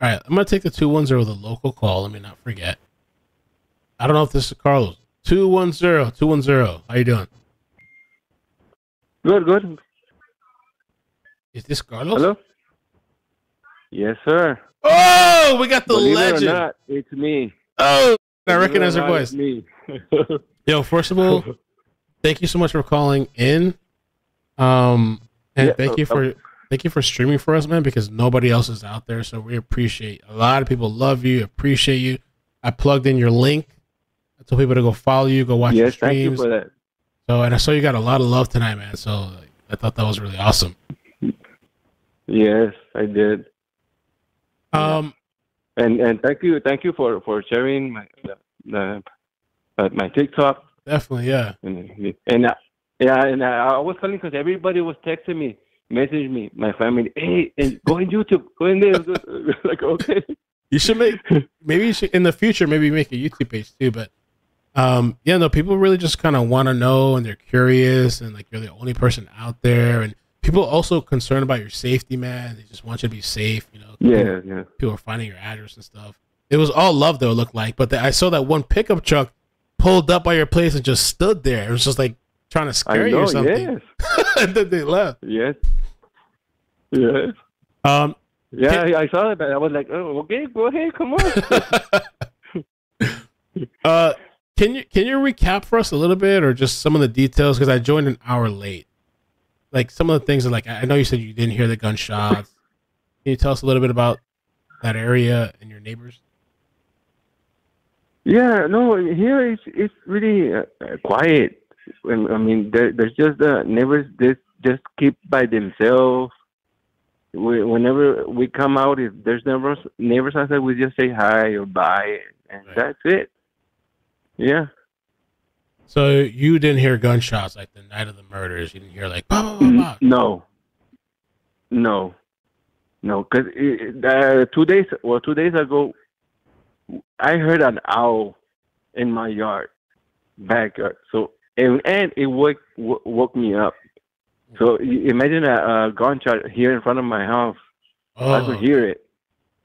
All right, I'm gonna take the 210, the local call. Let me not forget. I don't know if this is Carlos. 210, 210. How you doing? Good, good. Is this Carlos? Hello? Yes, sir. Oh, we got the Believe legend. it or not, it's me. Oh, I Believe it recognize or her not, voice. It's me. Yo, first of all, thank you so much for calling in. And Yeah, thank you for streaming for us, man, because nobody else is out there. So we appreciate. A lot of people love you, appreciate you. I plugged in your link. I told people to go follow you, go watch your yes, thank you streams. for that. So, and I saw you got a lot of love tonight, man. So like, I thought that was really awesome. Yes, I did. Um, And thank you for sharing my TikTok. definitely, yeah. And I was calling because everybody was texting me, messaging me, my family. Hey, and go on YouTube, go in there. Like, okay. You should maybe you should in the future maybe make a YouTube page too. But yeah, no, people really just kind of want to know and they're curious and like you're the only person out there and people also concerned about your safety, man. They just want you to be safe, you know. Yeah. People are finding your address and stuff. It was all love though, it looked like. But I saw that one pickup truck pulled up by your place and just stood there. It was just like trying to scare you or something. Yes. And then they left. Yes. Yeah, I saw it, but I was like, oh, okay, go ahead, come on. Can you recap for us a little bit or just some of the details? Because I joined an hour late. Like some of the things that like I know you said you didn't hear the gunshots. Can you tell us a little bit about that area and your neighbors? Yeah, no, here it's really quiet. I mean, there's just neighbors just keep by themselves. Whenever we come out, if there's neighbors outside, we just say hi or bye, and Right. that's it. Yeah. So you didn't hear gunshots like the night of the murders. You didn't hear like bah, bah, bah, bah. No. Because 2 days ago, I heard an owl in my backyard. So and it woke me up. So imagine a gunshot here in front of my house. I could hear it,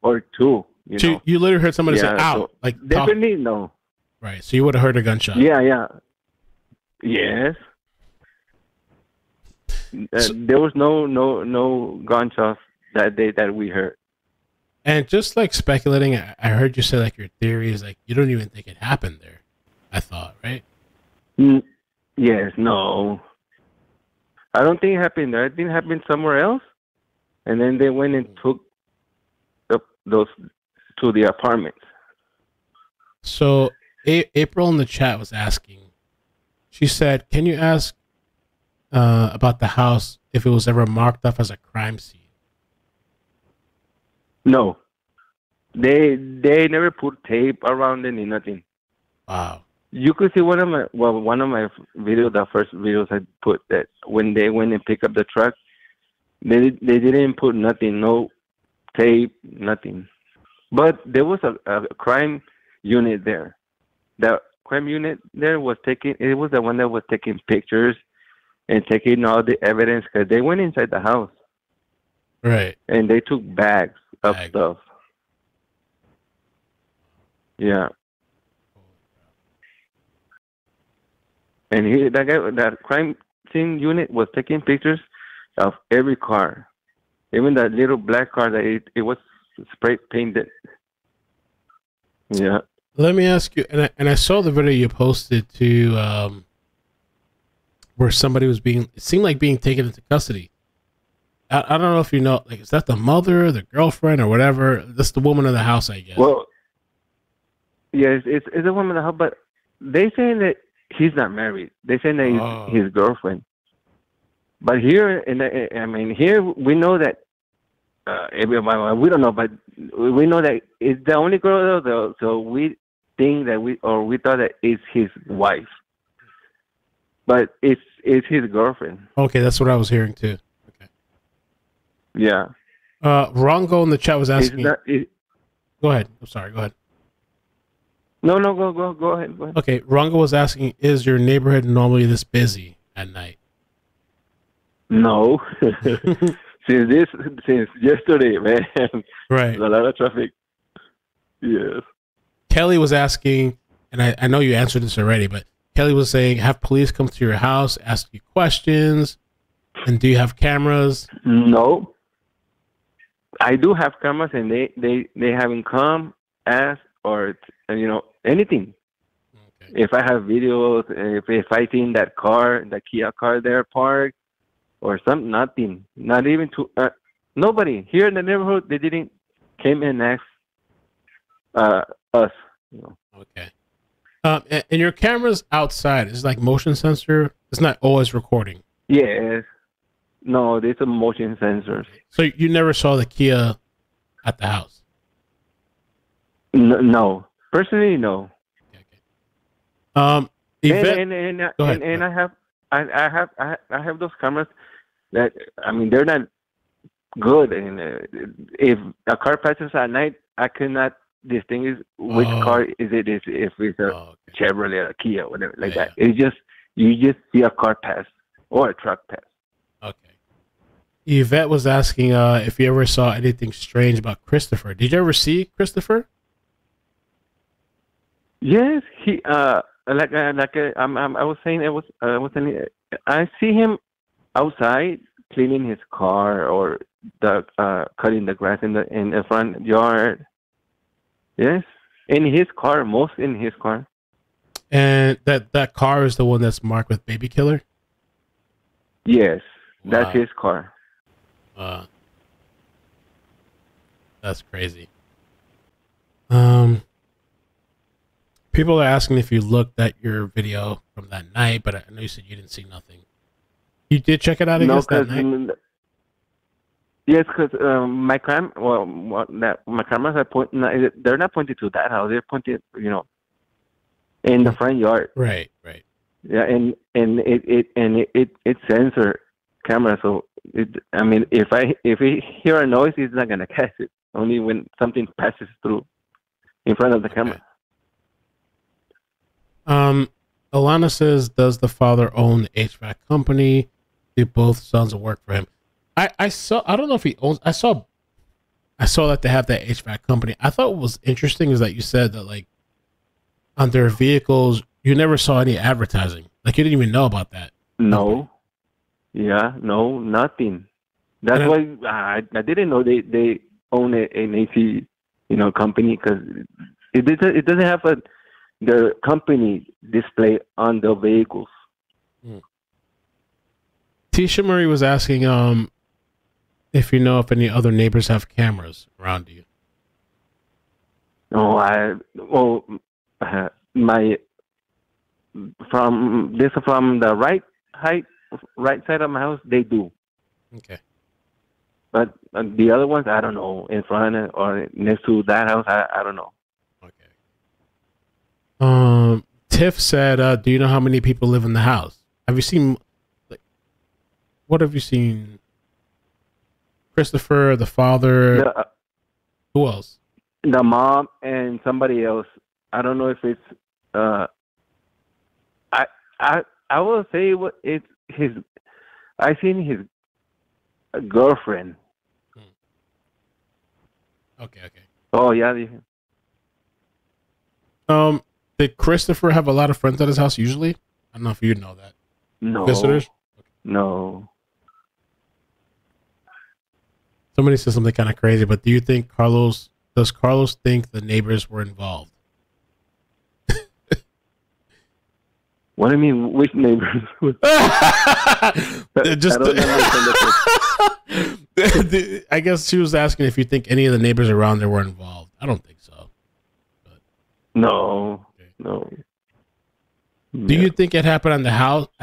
or two. So you literally heard somebody say "ow," so like definitely no. Right. So you would have heard a gunshot. Yeah. Yes. There was no gunshots that day that we heard. And just like speculating, I heard you say like your theory is like you don't even think it happened there. I thought, right? Yes, no. I don't think it happened there. I think it happened somewhere else. And then they went and took those to the apartments. So April in the chat was asking. She said, "Can you ask about the house if it was ever marked up as a crime scene?" No, they never put tape around it, nothing. Wow. You could see one of my videos, the first videos I put, that when they went and picked up the truck, they didn't put nothing, no tape, nothing. But there was a crime unit there. The crime unit there was it was the one that was taking pictures and taking all the evidence, because they went inside the house. Right. And they took bags of stuff. Yeah. And that crime scene unit was taking pictures of every car, even that little black car that it was spray painted. Yeah. Let me ask you, and I saw the video you posted to where somebody was it seemed like being taken into custody. I don't know if you know, like, is that the mother, the girlfriend, or whatever? That's the woman of the house, I guess. Well, yes, it's a woman of the house, but they saying that he's not married. They saying that he's his girlfriend. But here, here we know that we don't know, but we know that it's the only girl though. So we think that we thought that it's his wife, but it's his girlfriend. Okay, that's what I was hearing too. Okay. Yeah. Rongo in the chat was asking. Go ahead. I'm sorry. Go ahead. No, go ahead. Okay, Rongo was asking, is your neighborhood normally this busy at night? No. since yesterday, man. Right. There's a lot of traffic. Yes. Kelly was asking, and I know you answered this already, but Kelly was saying, have police come to your house, ask you questions, and do you have cameras? No, I do have cameras, and they haven't come, asked, or anything. Okay. If I have videos, if I seen that car, the Kia car there parked, or something, nothing. Not even to nobody here in the neighborhood. They didn't came and ask us. Okay. And your camera's outside. It's like motion sensor. It's not always recording. Yes. No, there's a motion sensors. So you never saw the Kia at the house? No. Personally, no. Okay. Yvette, and I have those cameras that, I mean, they're not good, and if a car passes at night, I cannot distinguish which car is it, if it's a Chevrolet or a Kia, whatever like that. It's just, you just see a car pass or a truck pass. Okay. Yvette was asking if you ever saw anything strange about Christopher. Did you ever see Christopher? Yes, he I was saying, I see him outside cleaning his car, or cutting the grass in the front yard. Yes, in his car, most in his car. And that car is the one that's marked with baby killer? Yes, that's his car. That's crazy. People are asking if you looked at your video from that night, but I know you said you didn't see nothing. You did check it out again that night? Yes, because my cameras are pointing. They're not pointed to that house. They're pointed, in the front yard. Right. Yeah, and it sensor camera. So if we hear a noise, it's not gonna catch it. Only when something passes through in front of the camera. Alana says, does the father own the HVAC company? Do both sons work for him? I don't know if he owns. I saw that they have that HVAC company. I thought what was interesting is that you said that, like, on their vehicles, you never saw any advertising. Like, you didn't even know about that. No. Yeah, no, nothing. That's why I didn't know they own an AC, company, because it doesn't have the company display on the vehicles. Tisha Marie was asking if you know if any other neighbors have cameras around you. No, from the right side of my house, they do. Okay. But the other ones, I don't know. In front or next to that house, I don't know. Okay. Tiff said, do you know how many people live in the house? Have you seen, what have you seen? Christopher, the father, who else? The mom and somebody else. I don't know if it's, I will say it's his, I seen his girlfriend. Okay. Oh, yeah. Did Christopher have a lot of friends at his house usually? I don't know if you know that. No. Visitors? Okay. No. Somebody said something kind of crazy, but do you think does Carlos think the neighbors were involved? What do you mean, which neighbors? I guess she was asking if you think any of the neighbors around there were involved. I don't think so. But. No. Okay. No. Do you think it happened at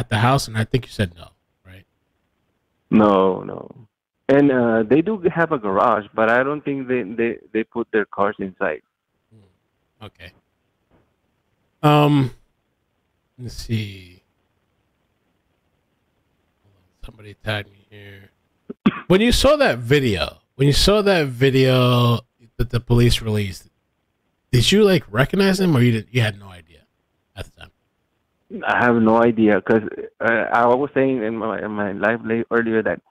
the house? And I think you said no, right? No. And they do have a garage, but I don't think they put their cars inside. Okay. Let's see. Somebody tagged me here. When you saw that video that the police released, did you recognize him, or you had no idea at the time? I have no idea, because I was saying in my live earlier that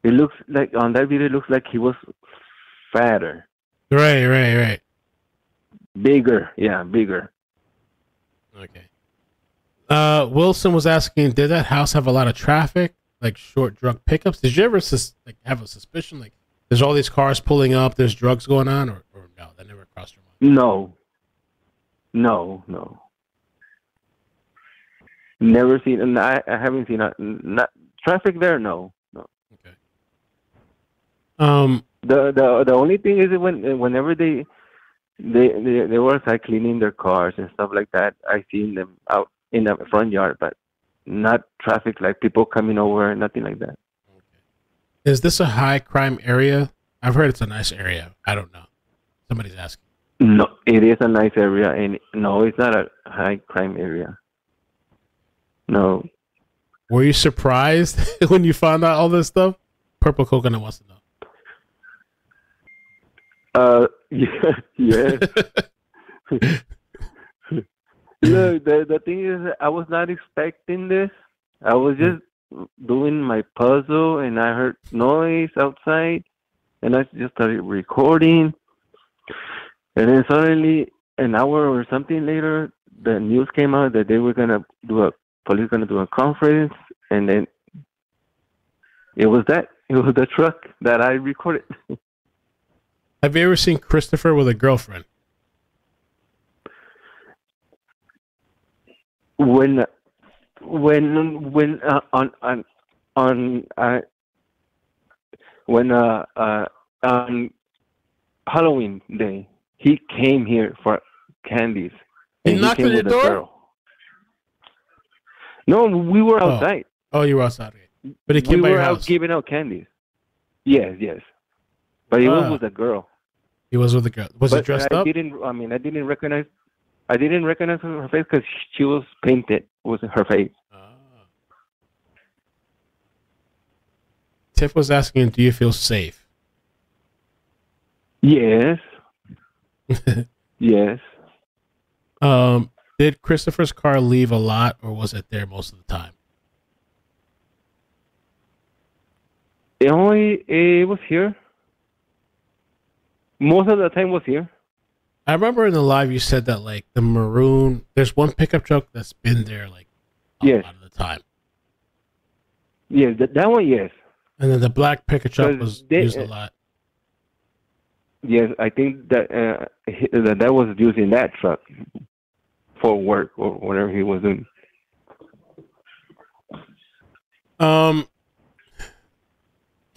It looks like on that video. It looks like he was fatter, Right. bigger. Yeah, bigger. Okay. Wilson was asking, did that house have a lot of traffic, like short drug pickups? Did you ever have a suspicion, like there's all these cars pulling up, there's drugs going on, or no? That never crossed your mind. No. Never seen, and I haven't seen not traffic there. No. Okay. The only thing is that whenever they were like cleaning their cars and stuff like that, I seen them out in the front yard, but not traffic like people coming over, nothing like that. Okay. Is this a high crime area? I've heard it's a nice area. I don't know. Somebody's asking. No, it is a nice area, and no, it's not a high crime area. No. Were you surprised when you found out all this stuff? Purple Coconut wants to know. Yes. Look, the thing is, I was not expecting this. I was just doing my puzzle, and I heard noise outside, and I just started recording. And then suddenly, an hour or something later, the news came out that they were police gonna do a conference, and then it was the truck that I recorded. Have you ever seen Christopher with a girlfriend? When on Halloween day, he came here for candies. He knocked on your door? Girl. No, we were outside. Oh, you were outside. Okay. But he came by your house. We were out giving out candies. Yes. But he was with a girl. He was with a girl. Was he dressed up? I didn't recognize her face because she was painted with her face. Tiff was asking, do you feel safe? Yes. Yes. Did Christopher's car leave a lot, or was it there most of the time? It was here. Most of the time was here. I remember in the live you said that like the maroon, there's one pickup truck that's been there like a lot of the time. Yes, that one, yes. And then the black pickup truck was used a lot. Yes, I think that that was using that truck for work or whatever he was doing.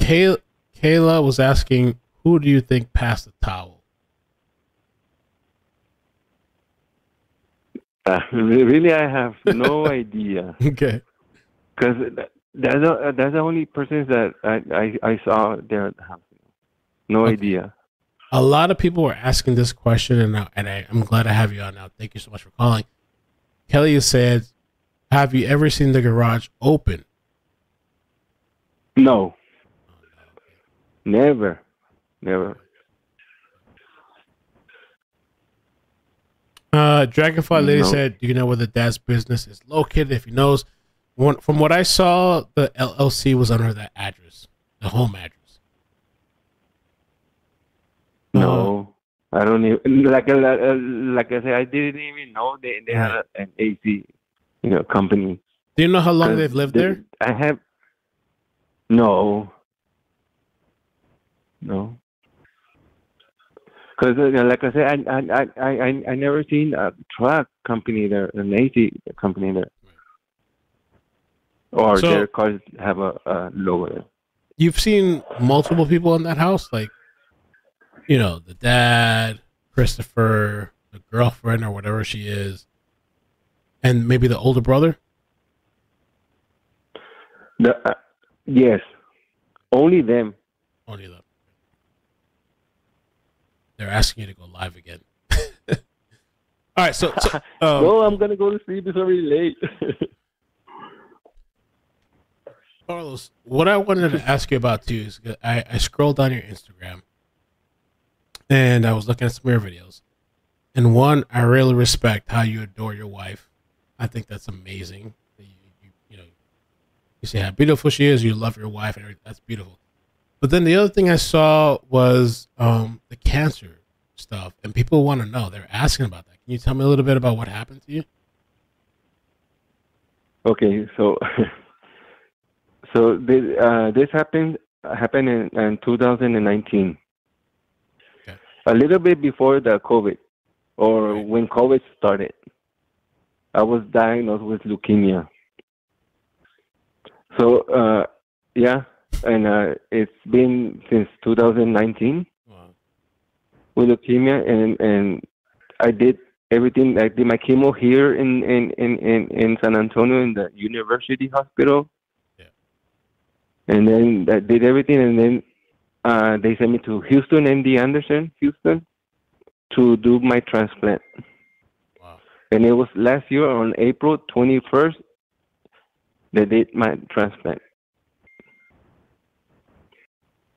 Kayla was asking, who do you think passed the towel? Really, I have no idea. Okay. Because that's the only persons that I saw there at the house. No idea. A lot of people were asking this question, and I'm glad I have you on now. Thank you so much for calling. Kelly said, have you ever seen the garage open? No. Never. Dragonfly Lady said, do you know where the dad's business is located? If he knows. From what I saw, the LLC was under that address, the home address. No, I don't even like I said. I didn't even know they had an AC, company. Do you know how long they've lived there? I have no. Because like I said, I never seen a truck company there, an AC company there, or their cars have a logo there. You've seen multiple people in that house, like. The dad, Christopher, the girlfriend or whatever she is, and maybe the older brother? Yes. Only them. Only them. They're asking you to go live again. All right, so no, I'm going to go to sleep. It's already late. Carlos, what I wanted to ask you about, too, is I scrolled down your Instagram. And I was looking at some of your videos. And one, I really respect how you adore your wife. I think that's amazing. You say how beautiful she is. You love your wife. And that's beautiful. But then the other thing I saw was the cancer stuff, and people want to know. They're asking about that. Can you tell me a little bit about what happened to you? Okay, so this happened in 2019, Okay. a little bit before the COVID, or Right. when COVID started. I was diagnosed with leukemia. So yeah, and it's been since 2019 Wow. with leukemia, and I did everything. I did my chemo here in San Antonio in the University Hospital, Yeah. and then I did everything, and then they sent me to Houston, MD Anderson, Houston, to do my transplant. Wow. And it was last year on April 21st they did my transplant.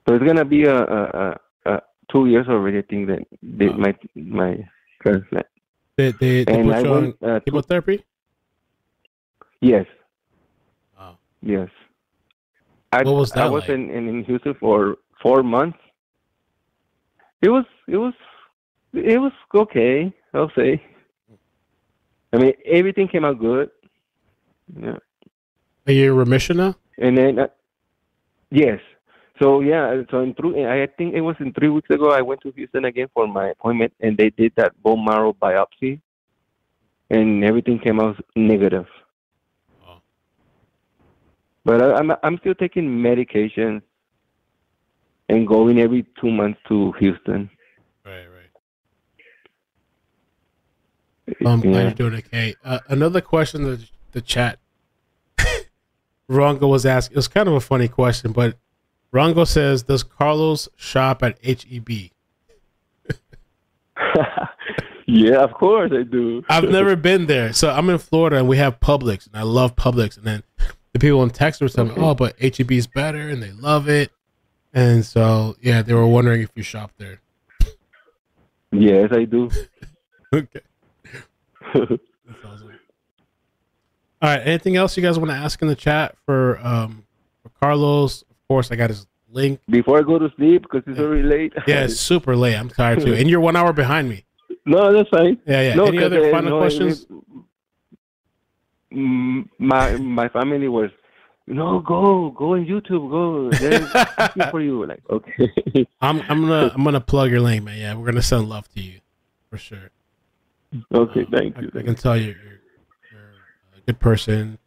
So it's gonna be a 2 years already. I think that did Wow. my transplant. They And put I you on went to chemotherapy? yes, Wow. yes. I What was I that was like? in Houston for 4 months. It was okay. I'll say. I mean, everything came out good. Yeah. Are you in remission now? And then yes. So yeah. So I think it was in 3 weeks ago. I went to Houston again for my appointment, and they did that bone marrow biopsy, and everything came out negative. Oh. But I'm still taking medication and going every 2 months to Houston. Right, right. I'm glad Yeah. you're doing okay. Another question that the chat Rongo was asking. It was kind of a funny question, but Rongo says, "Does Carlos shop at HEB?" Yeah, of course I do. I've never been there. So I'm in Florida and we have Publix, and I love Publix. And then the people in Texas were telling me, Okay. "Oh, but HEB's better," and they love it. And so yeah, they were wondering if you shop there. Yes, I do. Okay, that's awesome. All right, anything else you guys want to ask in the chat for Carlos? Of course, I got his link. Before I go to sleep, because it's Yeah, already late. yeah, it's super late. I'm tired too, and you're 1 hour behind me. No, that's fine. Yeah, yeah. No, Any because other final no, questions? my family was, no, go on YouTube, go. They're asking for you. Like, okay. I'm gonna plug your link, man. Yeah, we're gonna send love to you for sure. Okay, thank you. I can tell you're a good person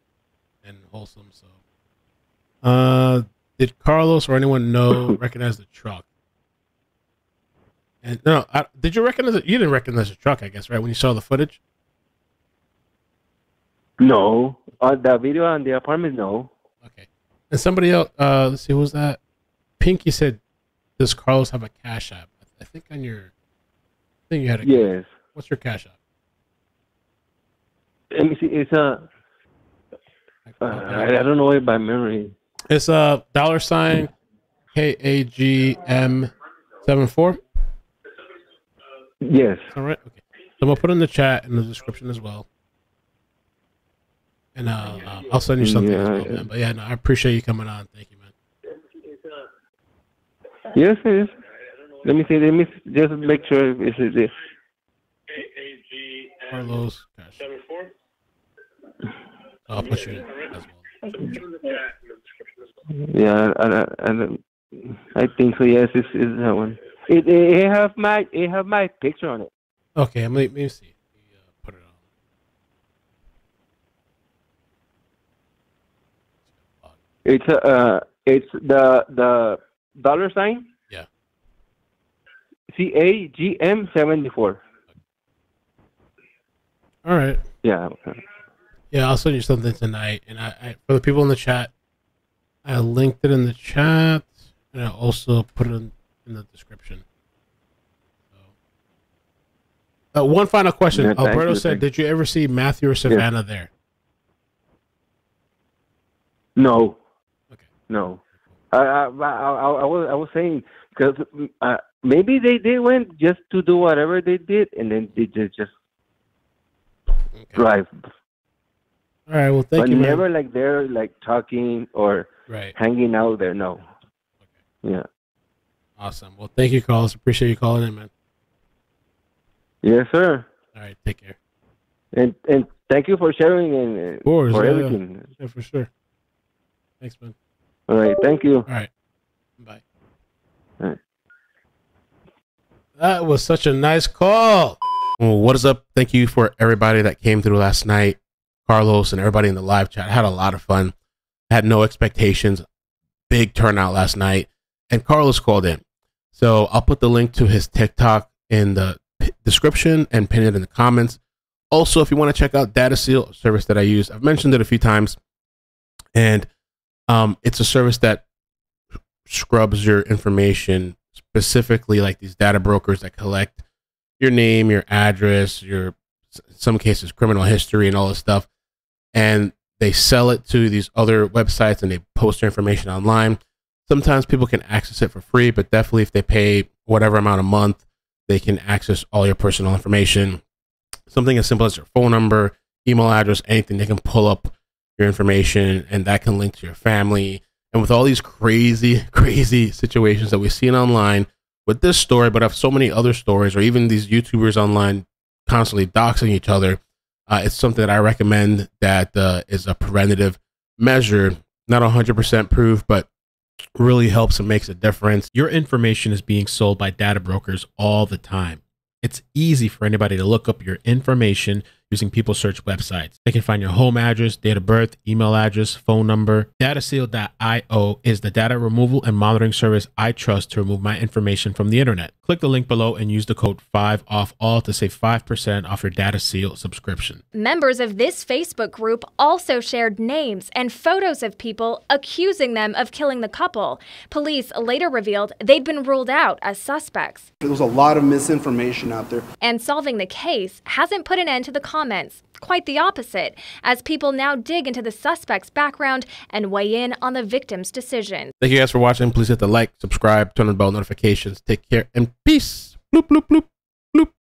and wholesome. So, did Carlos or anyone recognize the truck? And no, did you recognize it? You didn't recognize the truck, I guess, right? When you saw the footage. No, the video on the apartment, no. Okay. And somebody else. Let's see, who was that? Pinky said, "Does Carlos have a cash app?" I think on your. I think you had a. Yes. What's your cash app? Let me see. It's I don't know it by memory. It's a $ KAGM 74. Yes. All right. Okay. So I'm gonna put in the chat in the description as well, and I'll send you something as well, man. But yeah, no, I appreciate you coming on. Thank you, man. Yes, it is. Let me see. Let me just make sure it's this. Carlos cash. So I'll put you in as well. Yeah, I think so. Yes, it's that one. It have my picture on it. Okay, let me see. Let me, put it on. It's the $. Yeah. CAGM 74. All right. Yeah. Yeah, I'll send you something tonight, and I for the people in the chat, I linked it in the chat, and I also put it in the description. So, one final question. Yeah, Alberto said, "Did you ever see Matthew or Savanah there?" No. Okay. No. I was saying because maybe they went just to do whatever they did, and then they just drive. All right. Well, thank but you, man. never like they're like talking or Right. hanging out there. No. Okay. Yeah. Awesome. Well, thank you, Carlos. Appreciate you calling in, man. Yes, sir. All right, take care. And thank you for sharing and Of course, for yeah, everything. yeah, for sure. Thanks, man. All right. Thank you. All right. Bye. All right. That was such a nice call. Well, what is up? Thank you for everybody that came through last night. Carlos and everybody in the live chat. I had a lot of fun. I had no expectations. Big turnout last night. And Carlos called in. So I'll put the link to his TikTok in the description and pin it in the comments. Also, if you want to check out Data Seal, a service that I use, I've mentioned it a few times. And it's a service that scrubs your information, specifically like these data brokers that collect your name, your address, your, in some cases, criminal history and all this stuff. And they sell it to these other websites and they post their information online. Sometimes people can access it for free, but definitely if they pay whatever amount a month, they can access all your personal information. Something as simple as your phone number, email address, anything. They can pull up your information and that can link to your family. And with all these crazy, crazy situations that we've seen online with this story, but of so many other stories, or even these YouTubers online constantly doxing each other, it's something that I recommend that is a preventative measure, not 100% proof, but really helps and makes a difference. Your information is being sold by data brokers all the time. It's easy for anybody to look up your information using people search websites. They can find your home address, date of birth, email address, phone number. Dataseal.io is the data removal and monitoring service I trust to remove my information from the internet. Click the link below and use the code 5OFFALL to save 5% off your Dataseal subscription. Members of this Facebook group also shared names and photos of people accusing them of killing the couple. Police later revealed they'd been ruled out as suspects. There was a lot of misinformation out there. And solving the case hasn't put an end to the comments. Quite the opposite, as people now dig into the suspect's background and weigh in on the victim's decision. Thank you guys for watching. Please hit the like, subscribe, turn on bell notifications. Take care and peace. Bloop, bloop, bloop.